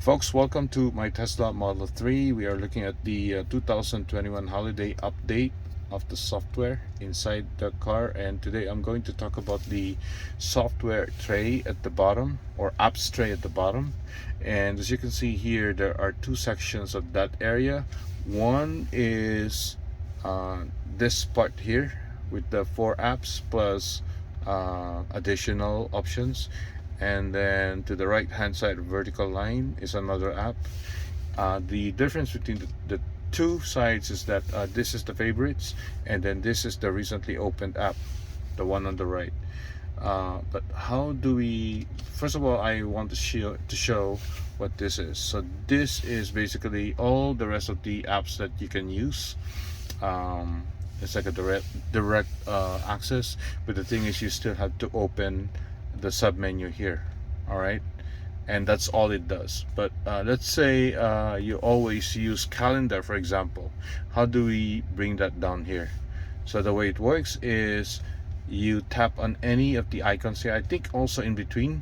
Folks, welcome to my Tesla Model 3. We are looking at the 2021 holiday update of the software inside the car, and today I'm going to talk about the software tray at the bottom, or apps tray at the bottom. And as you can see here, there are two sections of that area. One is this part here with the 4 apps plus additional options, and then to the right hand side vertical line is another app. The difference between the two sides is that this is the favorites, and then this is the recently opened app, the one on the right. But how do we, first of all, I want to show what this is. So this is basically all the rest of the apps that you can use. It's like a direct access, but the thing is you still have to open the sub menu here. All right, and that's all it does. But let's say you always use calendar, for example. How do we bring that down here? So the way it works is you tap on any of the icons here, I think also in between,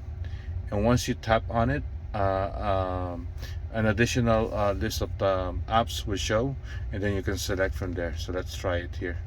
and once you tap on it, an additional list of the apps will show, and then you can select from there. So let's try it here.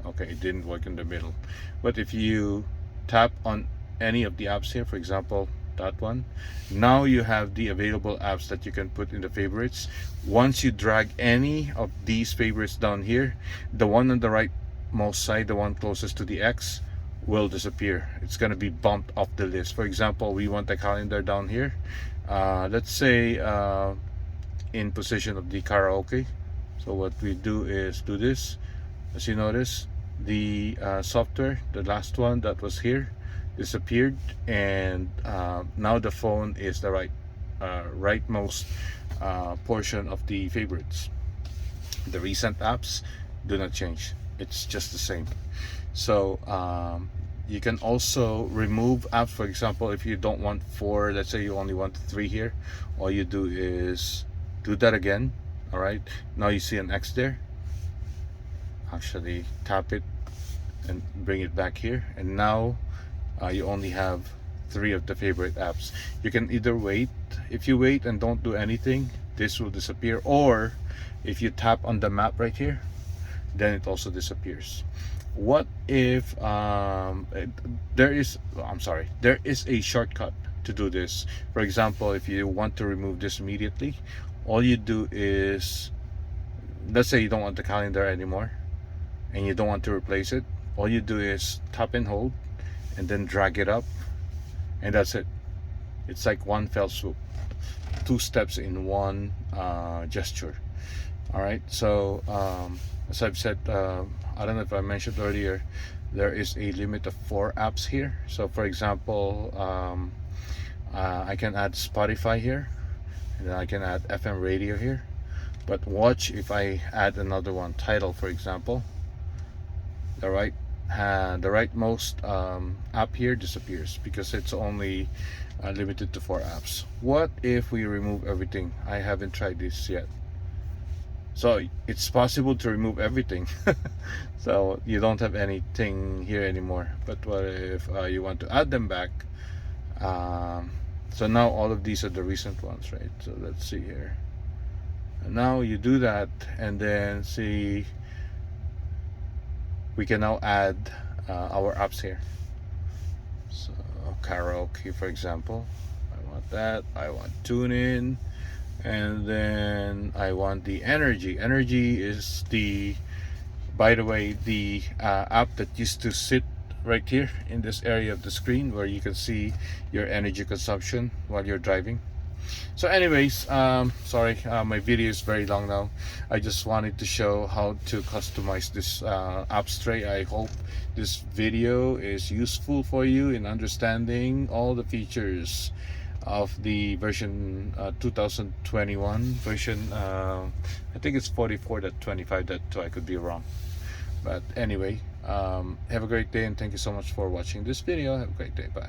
Okay, it didn't work in the middle, but if you tap on any of the apps here, for example that one, now you have the available apps that you can put in the favorites. Once you drag any of these favorites down here, the one on the right most side, the one closest to the X, will disappear. It's going to be bumped off the list. For example, we want the calendar down here, let's say in position of the karaoke. So what we do is do this. As you notice, the software, the last one that was here, disappeared, and now the phone is the rightmost portion of the favorites. The recent apps do not change, it's just the same. So you can also remove apps. For example, if you don't want 4, let's say you only want 3 here, all you do is do that again. All right, now you see an X there. Actually tap it and bring it back here, and now you only have 3 of the favorite apps. You can either wait. If you wait and don't do anything, this will disappear, or if you tap on the map right here, then it also disappears. What if there is a shortcut to do this. For example, if you want to remove this immediately, all you do is, let's say you don't want the calendar anymore and you don't want to replace it, all you do is tap and hold and then drag it up, and that's it. It's like one fell swoop, 2 steps in one gesture. All right, so as I've said, I don't know if I mentioned earlier, there is a limit of 4 apps here. So for example, I can add Spotify here, and then I can add FM radio here. But watch, if I add another one, Tidal for example, the rightmost app here disappears because it's only limited to 4 apps. What if we remove everything? I haven't tried this yet. So it's possible to remove everything. So you don't have anything here anymore. But what if you want to add them back? So now all of these are the recent ones, right? So let's see here. And now you do that, and then see, we can now add our apps here. So karaoke, for example, I want that. I want TuneIn, and then I want the energy. Energy is the, by the way, the app that used to sit right here in this area of the screen where you can see your energy consumption while you're driving. So anyways, sorry, my video is very long now. I just wanted to show how to customize this apps tray. I hope this video is useful for you in understanding all the features of the version 2021 version. I think it's 44.25.2. I could be wrong, but anyway, have a great day, and thank you so much for watching this video. Have a great day. Bye.